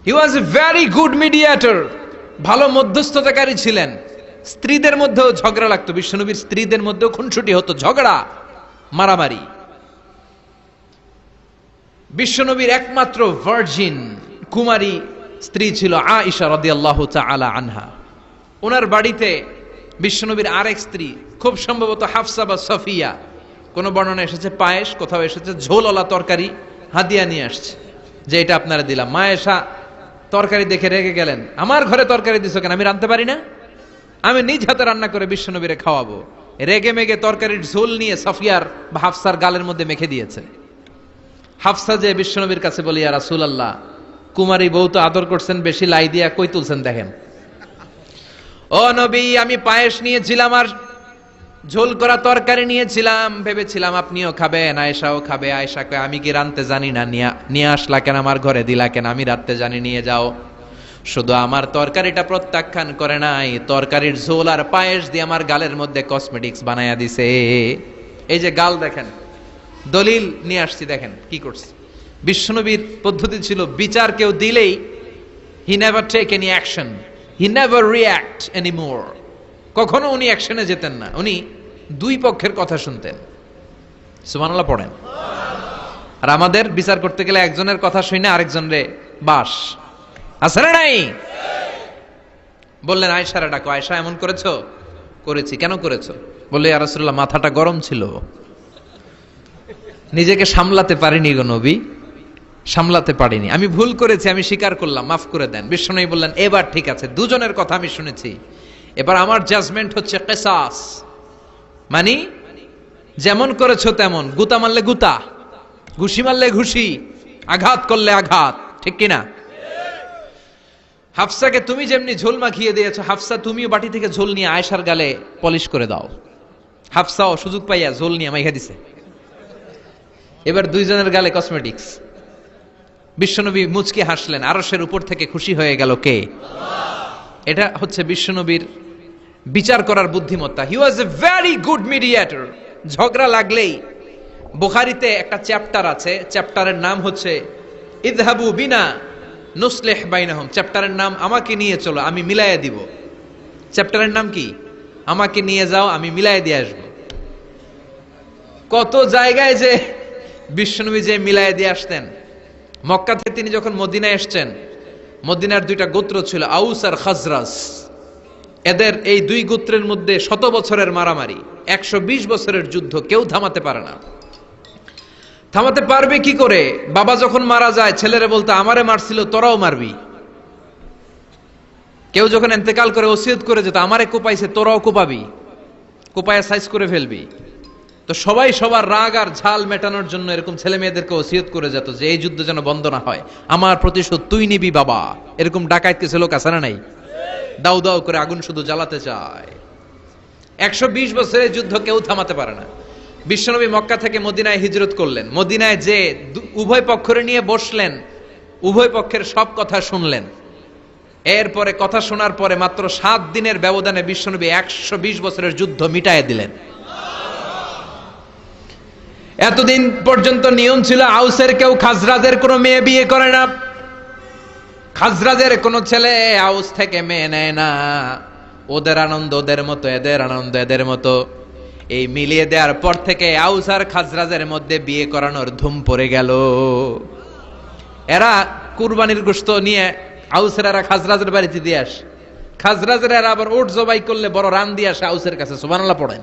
He was a very good mediator, ভালো মধ্যস্থতাকারী ছিলেন। স্ত্রীদের মধ্যেও ঝগড়া লাগতো, বিশ্বনবীর স্ত্রীদের মধ্যেও খুনসুটি হতো, ঝগড়া মারামারি। বিশ্বনবীর একমাত্র ভার্জিন কুমারী স্ত্রী ছিল আয়েশা রাদিয়াল্লাহু তাআলা আনহা। ওনার বাড়িতে বিশ্বনবীর আরেক স্ত্রী, খুব সম্ভবত হাফসা বা সফিয়া, কোন বর্ণনা এসেছে পায়েস, কোথাও এসেছে ঝোলওয়ালা তরকারি হাদিয়া নিয়ে আসছে, যে এটা আপনারা দিলাম। মা আয়েশা তরকারি দেখে রেগে গেলেন, আমার ঘরে তরকারি দিছো কেন, আমি রাঁধতে পারি না? আমি নিজ হাতে রান্না করে বিশ্বনবীরে খাওয়াবো। রেগে মেগে তরকারির ঝোল নিয়ে সফিয়ার বা হাফসার গালের মধ্যে মেখে দিয়েছে। হাফসা যে বিশ্বনবীর কাছে বলি, ইয়া রাসূলুল্লাহ, কুমারী বউ তো আদর করছেন বেশি, লাই দিয়া কই তুলছেন দেখেন। ও নবী, আমি পায়েস নিয়েছিলাম আর ঝোল করা তরকারি নিয়েছিলাম, ভেবেছিলাম আপনিও খাবেন, আয়েশাও খাবে। আয়েশা কয়, আমি কি রাঁধতে জানি না, নিয়ে আসলা কেন আমার ঘরে, দিলা কেন? আমি রাঁধতে জানি, নিয়ে যাও। শুধু আমার তরকারিটা প্রত্যাখ্যান করে নাই, তরকারির ঝোল আর পায়েস দিয়ে আমার গালের মধ্যে কসমেটিক্স বানায়া দিছে। এই যে গাল দেখেন, দলিল নিয়ে আসছি, দেখেন কি করছে। বিশ্বনবীর পদ্ধতি ছিল, বিচার কেউ দিলেই he never take any action, he never react anymore. কখনো উনি অ্যাকশনে যেতেন না, উনি দুই পক্ষের কথা শুনতেন। সুবহানাল্লাহ পড়েন। আর আমাদের বিচার করতে গেলে একজনের কথা শুনে আরেকজনরে বাস আছে না নাই? বললেন আয়েশারে ডাকো। আয়েশা, এমন করেছো? করেছি। কেন করেছো? বললে, ইয়া রাসূলুল্লাহ, মাথাটা গরম ছিল, নিজেকে সামলাতে পারিনি গো নবী, সামলাতে পারিনি, আমি ভুল করেছি, আমি স্বীকার করলাম, মাফ করে দেন। বিশ্বনবী বললেন, এবার ঠিক আছে, দুজনের কথা আমি শুনেছি, এবার আমার জাজমেন্ট হচ্ছে কিসাস, মানে যেমন করেছো তেমন, গুতা মারলে গুতা, ঘুষি মারলে ঘুষি, আঘাত করলে আঘাত, ঠিক কিনা? হাফসাকে তুমি যেমনি ঝোল মাখিয়ে দিয়েছো, হাফসা তুমিও বাটি থেকে ঝোল নিয়ে আয়েশার গালে পলিশ করে দাও। হাফসাও সুযোগ পাইয়া ঝোল নিয়ে মাইখা দিছে। এবার দুইজনের গালে কসমেটিক্স। বিশ্বনবী মুচকি হাসলেন, আরশের উপর থেকে খুশি হয়ে গেল কে? এটা হচ্ছে বিশ্বনবীর বিচার করার বুদ্ধিমত্তা। হি ওয়াজ এ ভেরি গুড মিডিয়েটর। ঝগড়া লাগলেই, বুখারীতে একটা চ্যাপ্টার আছে, চ্যাপ্টারের নাম হচ্ছে ইযহাবু বিনা নুসলিহ বাইনাহুম। চ্যাপ্টারের নাম আমাকে নিয়ে চলো, আমি মিলাইয়া দিব। চ্যাপ্টারের নাম কি? আমাকে নিয়ে যাও, আমি মিলাইয়া দিয়ে আসবো। কত জায়গায় যে বিশ্বনবী যে মিলাইয়া দিয়ে আসতেন। মক্কা থেকে তিনি যখন মদিনায় এসছেন, মদিনার দুইটা গোত্র ছিল, আউস আর খাজরাজ। এদের এই দুই গোত্রের মধ্যে 100 বছরের মারামারি, 120 বছরের যুদ্ধ, কেউ থামাতে পারে না। থামাতে পারবে কি করে? বাবা যখন মারা যায়, ছেলেরা বলতো, আমারে মারছিল, তোরাও মারবি। কেউ যখন ইন্তেকাল করে ওসিয়ত করে যেত, আমারে কোপাইছে, তোরাও কোপাবি, কোপায়া সাইজ করে ফেলবি। তো সবাই সবার রাগ আর ঝাল মেটানোর জন্য এরকম ছেলে মেয়েদেরকে ওসিয়ত করে যেত যে এই যুদ্ধ যেন বন্ধ না হয়, আমার প্রতিশোধ তুই নিবি বাবা। এরকম ডাকাইত কিছু লোক আছে না নাই? দাউ দাউ করে আগুন শুধু জ্বালাতে চায়। 120 বছরের যুদ্ধ কেউ থামাতে পারে না। বিশ্বনবী মক্কা থেকে মদিনায় হিজরত করলেন। মদিনায় যে উভয় পক্ষরে নিয়ে বসলেন, উভয় পক্ষের সব কথা শুনলেন। এরপরে কথা শোনার পরে মাত্র 7 দিনের ব্যবধানে বিশ্বনবী 120 বছরের যুদ্ধ মিটায়ে দিলেন। এতদিন পর্যন্ত নিয়ম ছিল, আউসের কেউ খাজরাজের কোনো মেয়ে বিয়ে করে না, খাজরাজের কোনো ছেলে আউস থেকে মেয়ে নেয় না। ওদের আনন্দ ওদের মতো, এদের আনন্দ এদের মতো। এই মিলিয়ে দেওয়ার পর থেকে আউস আর খাজরাজের মধ্যে বিয়ে করানোর ধুম পড়ে গেল। এরা কুরবানির গোশত নিয়ে আউসের এরা খাজরাজের বাড়িতে দিয়ে আসে, খাজরাজের এরা আবার ওট জবাই করলে বড় রান দিয়ে আসে আউসের কাছে। সুবহানাল্লাহ পড়েন।